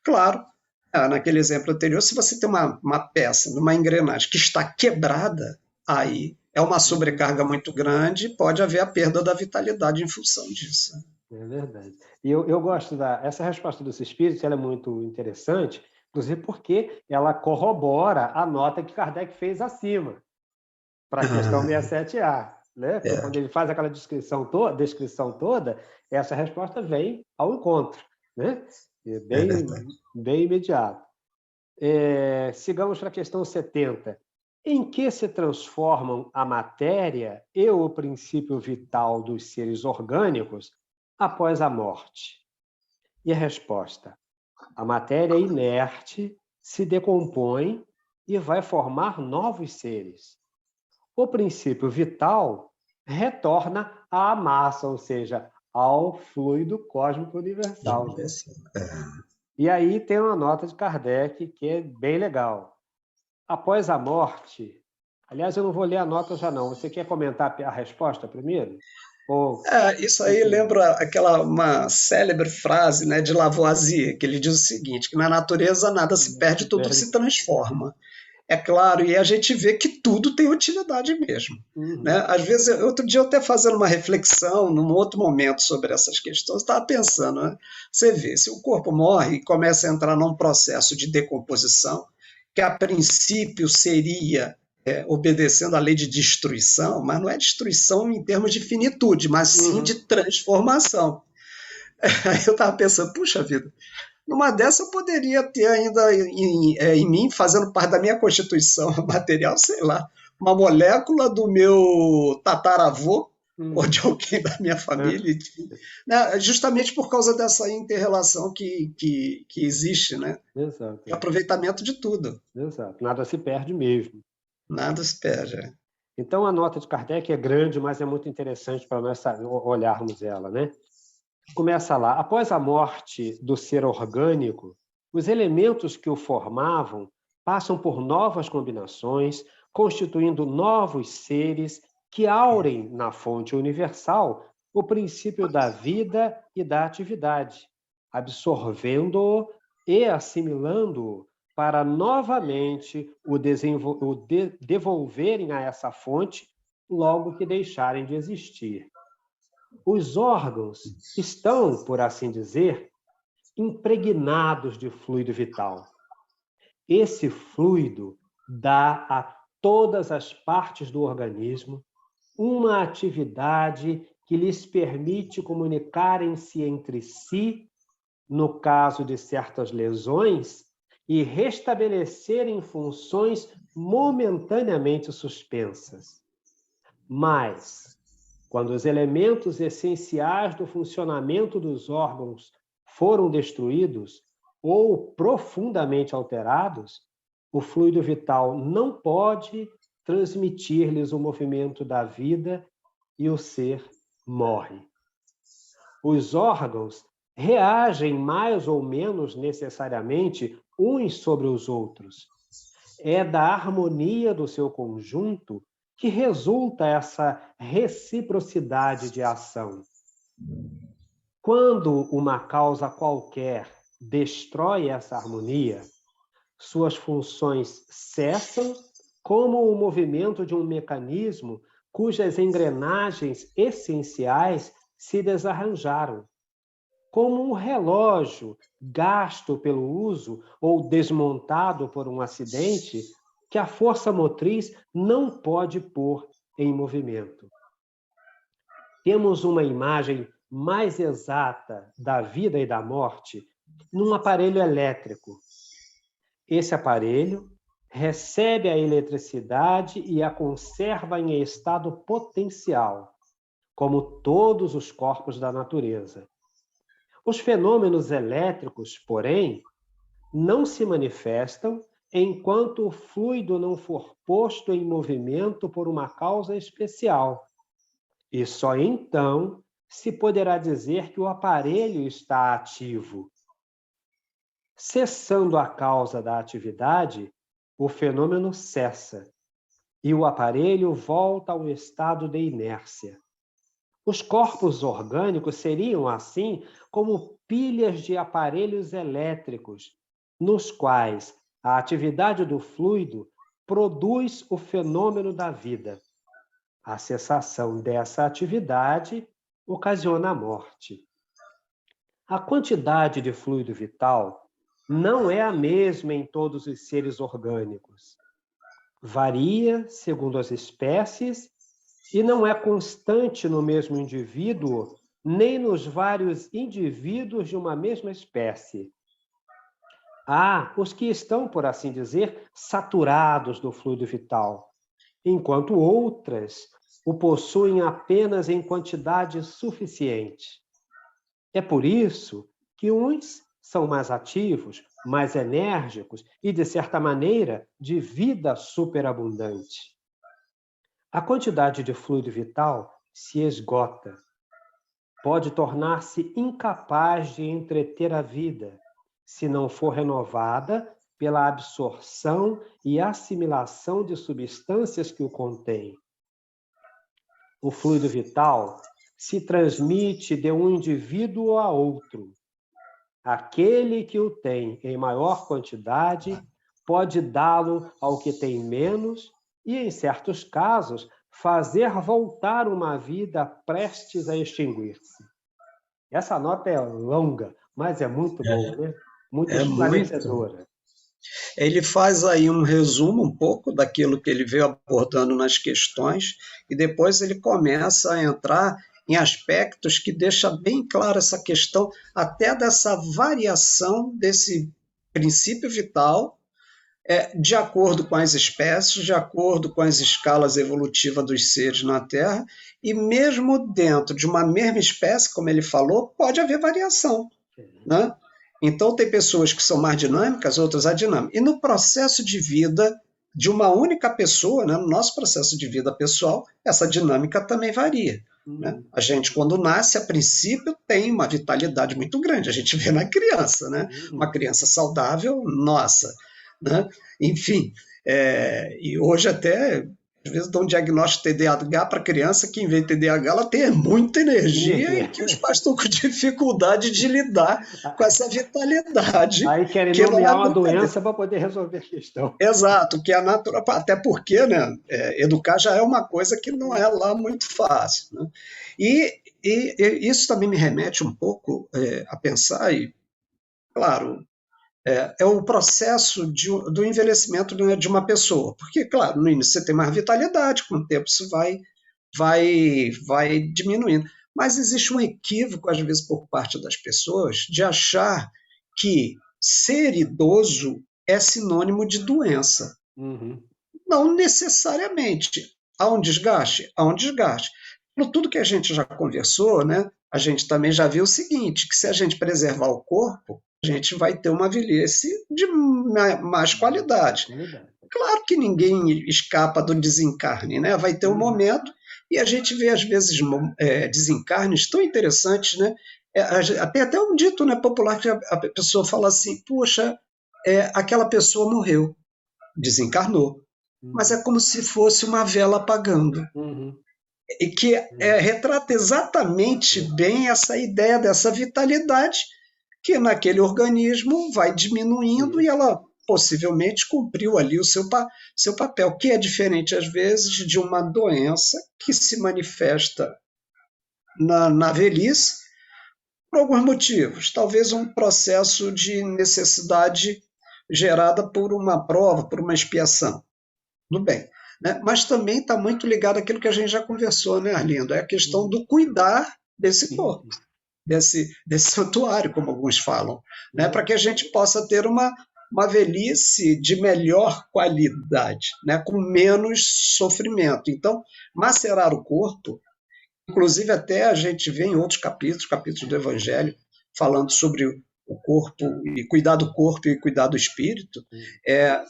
Claro, naquele exemplo anterior, se você tem uma peça, uma engrenagem que está quebrada, aí é uma sobrecarga muito grande, pode haver a perda da vitalidade em função disso. É verdade. E eu gosto essa resposta dos espíritos, ela é muito interessante, inclusive porque ela corrobora a nota que Kardec fez acima, para a questão 67A. Né? Quando ele faz aquela descrição toda, essa resposta vem ao encontro. Né? Bem imediato. Sigamos para a questão 70. Em que se transformam a matéria e o princípio vital dos seres orgânicos após a morte? E a resposta: a matéria inerte se decompõe e vai formar novos seres. O princípio vital retorna à massa, ou seja, ao fluido cósmico universal. Né? E aí tem uma nota de Kardec que é bem legal. Após a morte... Aliás, eu não vou ler a nota já não. Você quer comentar a resposta primeiro? Isso aí lembra uma célebre frase, né, de Lavoisier, que ele diz o seguinte, que na natureza nada se perde, tudo se transforma. É claro, e a gente vê que tudo tem utilidade mesmo. Né? Às vezes, outro dia eu até fazendo uma reflexão, num outro momento, sobre essas questões, estava pensando, né? Você vê, se o corpo morre e começa a entrar num processo de decomposição, que a princípio seria obedecendo à lei de destruição, mas não é destruição em termos de finitude, mas sim de transformação. Aí eu estava pensando, puxa vida, numa dessa eu poderia ter ainda em mim, fazendo parte da minha constituição material, sei lá, uma molécula do meu tataravô, ou de alguém da minha família, né? Justamente por causa dessa inter-relação que existe, né? Exato. E aproveitamento de tudo. Exato. Nada se perde mesmo. Nada se perde. Então, a nota de Kardec é grande, mas é muito interessante para nós olharmos ela, né? Começa lá. Após a morte do ser orgânico, os elementos que o formavam passam por novas combinações, constituindo novos seres que aurem na fonte universal o princípio da vida e da atividade, absorvendo-o e assimilando-o para novamente devolverem a essa fonte logo que deixarem de existir. Os órgãos estão, por assim dizer, impregnados de fluido vital. Esse fluido dá a todas as partes do organismo uma atividade que lhes permite comunicarem-se entre si, no caso de certas lesões, e restabelecerem funções momentaneamente suspensas. Mas, quando os elementos essenciais do funcionamento dos órgãos foram destruídos ou profundamente alterados, o fluido vital não pode transmitir-lhes o movimento da vida e o ser morre. Os órgãos reagem mais ou menos necessariamente uns sobre os outros, é da harmonia do seu conjunto que resulta essa reciprocidade de ação. Quando uma causa qualquer destrói essa harmonia, suas funções cessam, como o movimento de um mecanismo cujas engrenagens essenciais se desarranjaram. Como um relógio gasto pelo uso ou desmontado por um acidente que a força motriz não pode pôr em movimento. Temos uma imagem mais exata da vida e da morte num aparelho elétrico. Esse aparelho recebe a eletricidade e a conserva em estado potencial, como todos os corpos da natureza. Os fenômenos elétricos, porém, não se manifestam enquanto o fluido não for posto em movimento por uma causa especial. E só então se poderá dizer que o aparelho está ativo. Cessando a causa da atividade, o fenômeno cessa e o aparelho volta ao estado de inércia. Os corpos orgânicos seriam, assim, como pilhas de aparelhos elétricos, nos quais a atividade do fluido produz o fenômeno da vida. A cessação dessa atividade ocasiona a morte. A quantidade de fluido vital não é a mesma em todos os seres orgânicos. Varia segundo as espécies e não é constante no mesmo indivíduo, nem nos vários indivíduos de uma mesma espécie. Há os que estão, por assim dizer, saturados do fluido vital, enquanto outras o possuem apenas em quantidade suficiente. É por isso que uns são mais ativos, mais enérgicos e, de certa maneira, de vida superabundante. A quantidade de fluido vital se esgota. Pode tornar-se incapaz de entreter a vida, se não for renovada pela absorção e assimilação de substâncias que o contêm. O fluido vital se transmite de um indivíduo a outro. Aquele que o tem em maior quantidade pode dá-lo ao que tem menos e, em certos casos, fazer voltar uma vida prestes a extinguir-se. Essa nota é longa, mas é muito boa, né? Muito esclarecedora. Ele faz aí um resumo um pouco daquilo que ele veio abordando nas questões e depois ele começa a entrar em aspectos que deixa bem clara essa questão até dessa variação desse princípio vital de acordo com as espécies, de acordo com as escalas evolutivas dos seres na Terra, e mesmo dentro de uma mesma espécie, como ele falou, pode haver variação, né? Então, tem pessoas que são mais dinâmicas, outras adinâmicas. E no processo de vida de uma única pessoa, né, no nosso processo de vida pessoal, essa dinâmica também varia. Né? A gente, quando nasce, a princípio, tem uma vitalidade muito grande. A gente vê na criança, né? Uma criança saudável, nossa. Né? Enfim, e hoje até, às vezes, dão um diagnóstico de TDAH para a criança que, em vez de TDAH, ela tem muita energia e que os pais estão com dificuldade de lidar com essa vitalidade. Aí querem nomear uma doença para poder resolver a questão. Exato, que é natural, até porque, né, educar já é uma coisa que não é lá muito fácil. Né? E isso também me remete um pouco a pensar, e, claro, é o processo do envelhecimento de uma pessoa. Porque, claro, no início você tem mais vitalidade, com o tempo isso vai diminuindo. Mas existe um equívoco, às vezes, por parte das pessoas, de achar que ser idoso é sinônimo de doença. Uhum. Não necessariamente. Há um desgaste? Há um desgaste. Por tudo que a gente já conversou, né, a gente também já viu o seguinte, que se a gente preservar o corpo, a gente vai ter uma velhice de mais qualidade. Claro que ninguém escapa do desencarne, né? Vai ter um momento, e a gente vê, às vezes, desencarnes tão interessantes, né? Tem até um dito, né, popular que a pessoa fala assim, poxa, aquela pessoa morreu. desencarnou, mas é como se fosse uma vela apagando. Uhum. E que retrata exatamente bem essa ideia dessa vitalidade que naquele organismo vai diminuindo e ela possivelmente cumpriu ali o seu papel, que é diferente às vezes de uma doença que se manifesta na velhice por alguns motivos. Talvez um processo de necessidade gerada por uma prova, por uma expiação. Tudo bem. Né? Mas também está muito ligado àquilo que a gente já conversou, né, Arlindo? É a questão do cuidar desse corpo, desse santuário, como alguns falam, né? Para que a gente possa ter uma velhice de melhor qualidade, né? Com menos sofrimento. Então, macerar o corpo, inclusive até a gente vê em outros capítulos do Evangelho, falando sobre o corpo e cuidar do corpo e cuidar do espírito,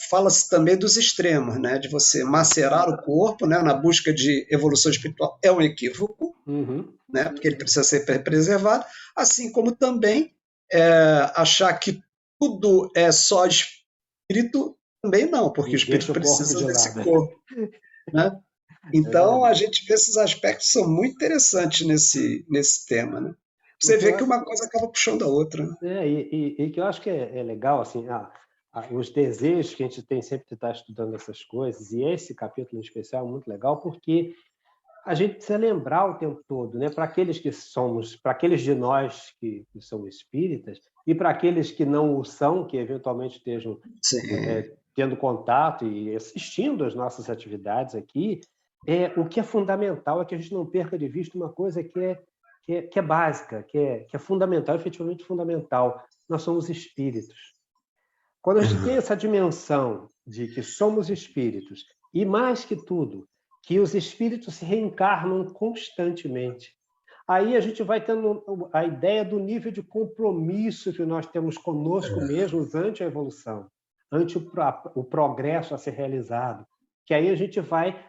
fala-se também dos extremos, né? De você macerar o corpo, né? Na busca de evolução espiritual é um equívoco, né? Porque ele precisa ser preservado, assim como também achar que tudo é só espírito, também não, porque o espírito precisa desse corpo, né? Então, a gente vê esses aspectos são muito interessantes nesse tema, né? Você vê que uma coisa acaba puxando a outra. Né? E que eu acho que é legal, assim, os desejos que a gente tem sempre de estar estudando essas coisas, e esse capítulo em especial é muito legal, porque a gente precisa lembrar o tempo todo, né? Para aqueles que somos, para aqueles de nós que são espíritas, e para aqueles que não o são, que eventualmente estejam tendo contato e assistindo às nossas atividades aqui, o que é fundamental é que a gente não perca de vista uma coisa que é básica, que é fundamental, efetivamente fundamental. Nós somos espíritos. Quando a gente tem essa dimensão de que somos espíritos, e mais que tudo, que os espíritos se reencarnam constantemente, aí a gente vai tendo a ideia do nível de compromisso que nós temos conosco mesmos ante a evolução, ante o progresso a ser realizado, que aí a gente vai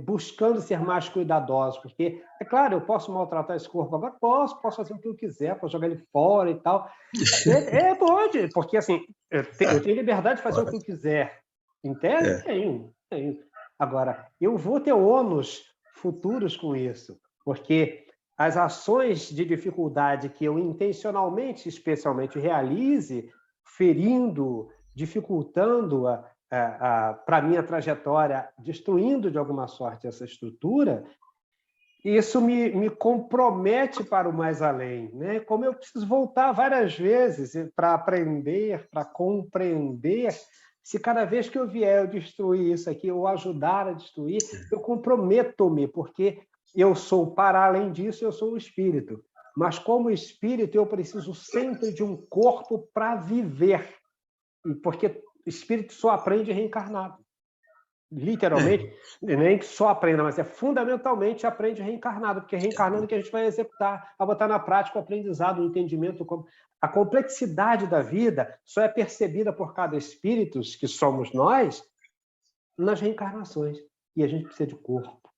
buscando ser mais cuidadosos, porque, é claro, eu posso maltratar esse corpo agora, posso fazer o que eu quiser, posso jogar ele fora e tal. Pode, porque assim, eu tenho liberdade de fazer o que eu quiser. Entende? Tenho. Agora, eu vou ter ônus futuros com isso, porque as ações de dificuldade que eu intencionalmente, especialmente, realize, ferindo, dificultando para a minha trajetória, destruindo de alguma sorte essa estrutura, isso me compromete para o mais além, né? Como eu preciso voltar várias vezes para aprender, para compreender, se cada vez que eu vier eu destruir isso aqui, ou ajudar a destruir, eu comprometo-me, porque eu sou, para além disso, eu sou o espírito. Mas como espírito, eu preciso sempre de um corpo para viver, porque espírito só aprende reencarnado. Literalmente, nem que só aprenda, mas fundamentalmente aprende reencarnado, porque é reencarnando que a gente vai executar, vai botar na prática o aprendizado, o entendimento. A complexidade da vida só é percebida por cada espírito, que somos nós, nas reencarnações. E a gente precisa de corpo.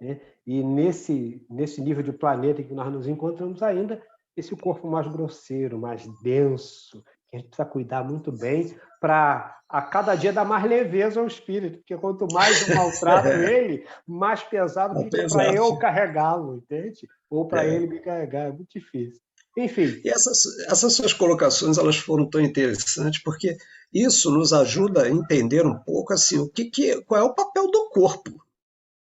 Né? E nesse nível de planeta em que nós nos encontramos ainda, esse corpo mais grosseiro, mais denso, que a gente precisa cuidar muito bem para a cada dia dar mais leveza ao espírito, porque quanto mais eu maltrato ele, mais pesado fica para eu carregá-lo, entende? Ou para ele me carregar, é muito difícil. Enfim. E essas suas colocações, elas foram tão interessantes, porque isso nos ajuda a entender um pouco assim, qual é o papel do corpo.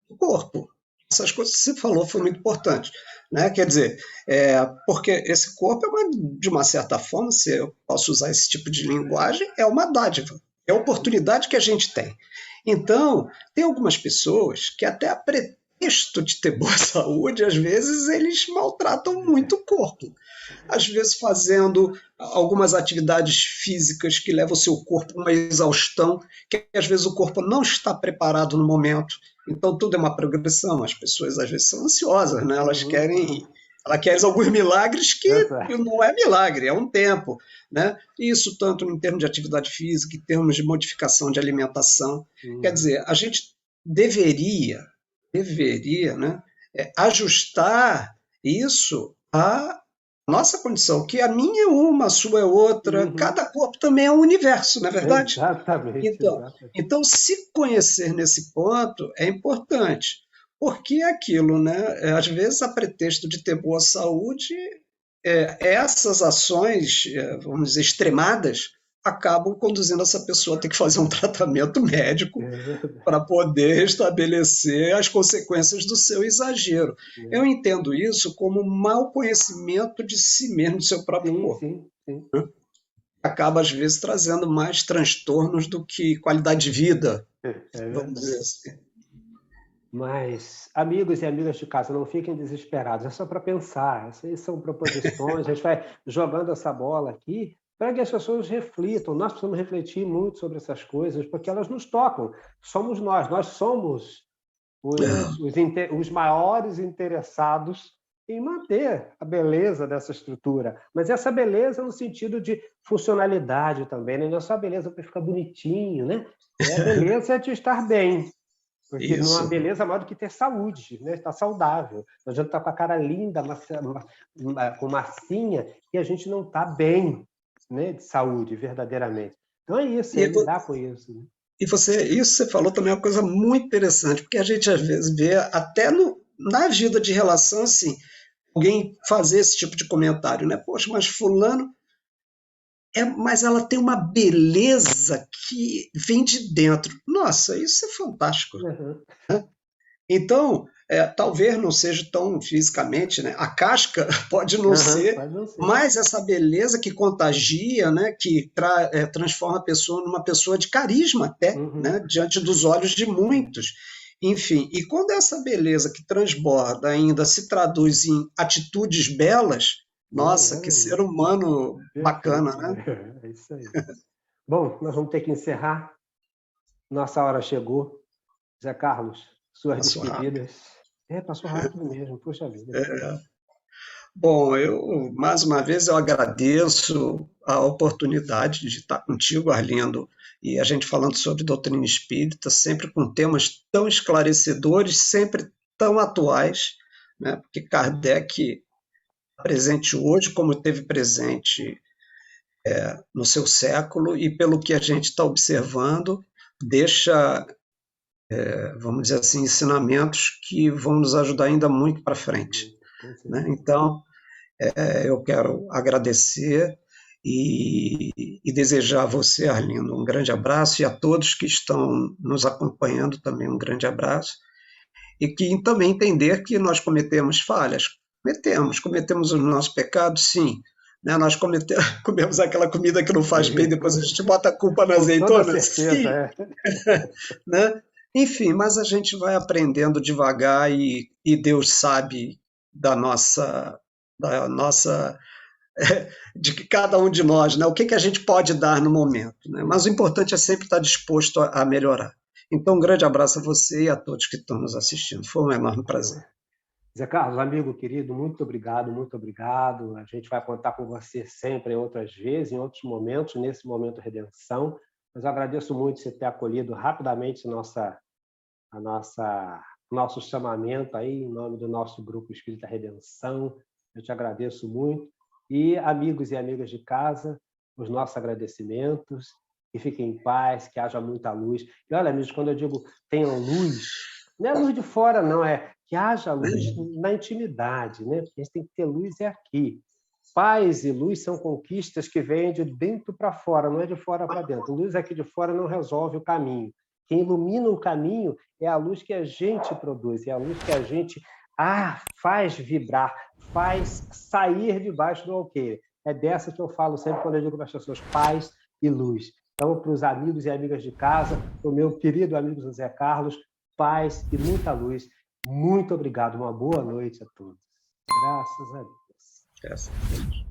O corpo. Essas coisas que você falou foi muito importante. Né? Quer dizer, porque esse corpo, de uma certa forma, se eu posso usar esse tipo de linguagem, é uma dádiva, é a oportunidade que a gente tem. Então, tem algumas pessoas que até a pretexto de ter boa saúde, às vezes eles maltratam muito o corpo. Às vezes fazendo algumas atividades físicas que levam o seu corpo a uma exaustão, que às vezes o corpo não está preparado no momento. Então tudo é uma progressão. As pessoas às vezes são ansiosas, né? Elas querem alguns milagres que não é milagre, é um tempo. Né? Isso tanto em termos de atividade física, em termos de modificação de alimentação. Quer dizer, a gente deveria né, ajustar isso nossa condição, que a minha é uma, a sua é outra, Uhum. cada corpo também é um universo, não é verdade? Exatamente, Então, exatamente. então, se conhecer nesse ponto é importante, porque é aquilo, né? Às vezes, a pretexto de ter boa saúde, essas ações, vamos dizer, extremadas, acabam conduzindo essa pessoa a ter que fazer um tratamento médico É verdade. para poder estabelecer as consequências do seu exagero. Eu É. entendo isso como um mau conhecimento de si mesmo, do seu próprio Sim, corpo. sim, sim. Acaba, às vezes, trazendo mais transtornos do que qualidade de vida, É vamos verdade. dizer assim. Mas, amigos e amigas de casa, não fiquem desesperados, é só para pensar. Essas são proposições, a gente vai jogando essa bola aqui para que as pessoas reflitam. Nós precisamos refletir muito sobre essas coisas, porque elas nos tocam. Somos nós somos os maiores interessados em manter a beleza dessa estrutura. Mas essa beleza no sentido de funcionalidade também, né? Não é só a beleza para ficar bonitinho, né? É a beleza de estar bem. Porque não há Isso, beleza maior do que ter saúde, né? Estar saudável. Não adianta estar com a cara linda, com massinha, e a gente não está bem, né? De saúde, verdadeiramente. Então é isso, é e, lidar com isso. Né? isso você falou também é uma coisa muito interessante, porque a gente às vezes vê até na vida de relação assim, alguém fazer esse tipo de comentário, né? Poxa, mas fulano mas ela tem uma beleza que vem de dentro. Nossa, isso é fantástico. Uhum. Então, talvez não seja tão fisicamente, né? A casca pode não Uhum, ser, pode não ser. mas essa beleza que contagia, né? Que transforma a pessoa numa pessoa de carisma até, Uhum. né? Diante dos olhos de muitos. Enfim, e quando essa beleza que transborda ainda se traduz em atitudes belas, nossa, que ser humano bacana, Perfeito. né? É isso aí. Bom, nós vamos ter que encerrar. Nossa hora chegou. Zé Carlos, suas Passou rápido. despedidas. Passou rápido mesmo, puxa vida. Bom, mais uma vez eu agradeço a oportunidade de estar contigo, Arlindo, e a gente falando sobre doutrina espírita, sempre com temas tão esclarecedores, sempre tão atuais, né? Porque Kardec presente hoje, como teve presente no seu século, e pelo que a gente está observando, deixa, vamos dizer assim, ensinamentos que vão nos ajudar ainda muito para frente. Com Né? certeza. Então, eu quero agradecer e desejar a você, Arlindo, um grande abraço e a todos que estão nos acompanhando também um grande abraço e que também entender que nós cometemos falhas. Cometemos os nossos pecados, sim. Né? Nós comemos aquela comida que não faz bem, depois a gente bota a culpa na Com toda azeitona, certeza, sim. Né? Enfim, mas a gente vai aprendendo devagar e Deus sabe da nossa de que cada um de nós, né? O que a gente pode dar no momento, né? Mas o importante é sempre estar disposto a melhorar. Então, um grande abraço a você e a todos que estão nos assistindo. Foi um enorme prazer. Zé Carlos, amigo querido, muito obrigado, muito obrigado. A gente vai contar com você sempre em outras vezes, em outros momentos, nesse momento redenção. Mas eu agradeço muito você ter acolhido rapidamente nosso chamamento aí, em nome do nosso grupo Espírita Redenção. Eu te agradeço muito. E, amigos e amigas de casa, os nossos agradecimentos. Que fiquem em paz, que haja muita luz. E olha, amigos, quando eu digo tenham luz, não é luz de fora, não, é que haja luz na intimidade, né? Porque a gente tem que ter luz aqui. Paz e luz são conquistas que vêm de dentro para fora, não é de fora para dentro. Luz aqui de fora não resolve o caminho. Quem ilumina o caminho é a luz que a gente produz, é a luz que a gente faz vibrar, faz sair debaixo do alqueire. É dessa que eu falo sempre quando eu digo para as pessoas paz e luz. Então, para os amigos e amigas de casa, para o meu querido amigo José Carlos, paz e muita luz. Muito obrigado. Uma boa noite a todos. Graças a Deus. Graças a Deus.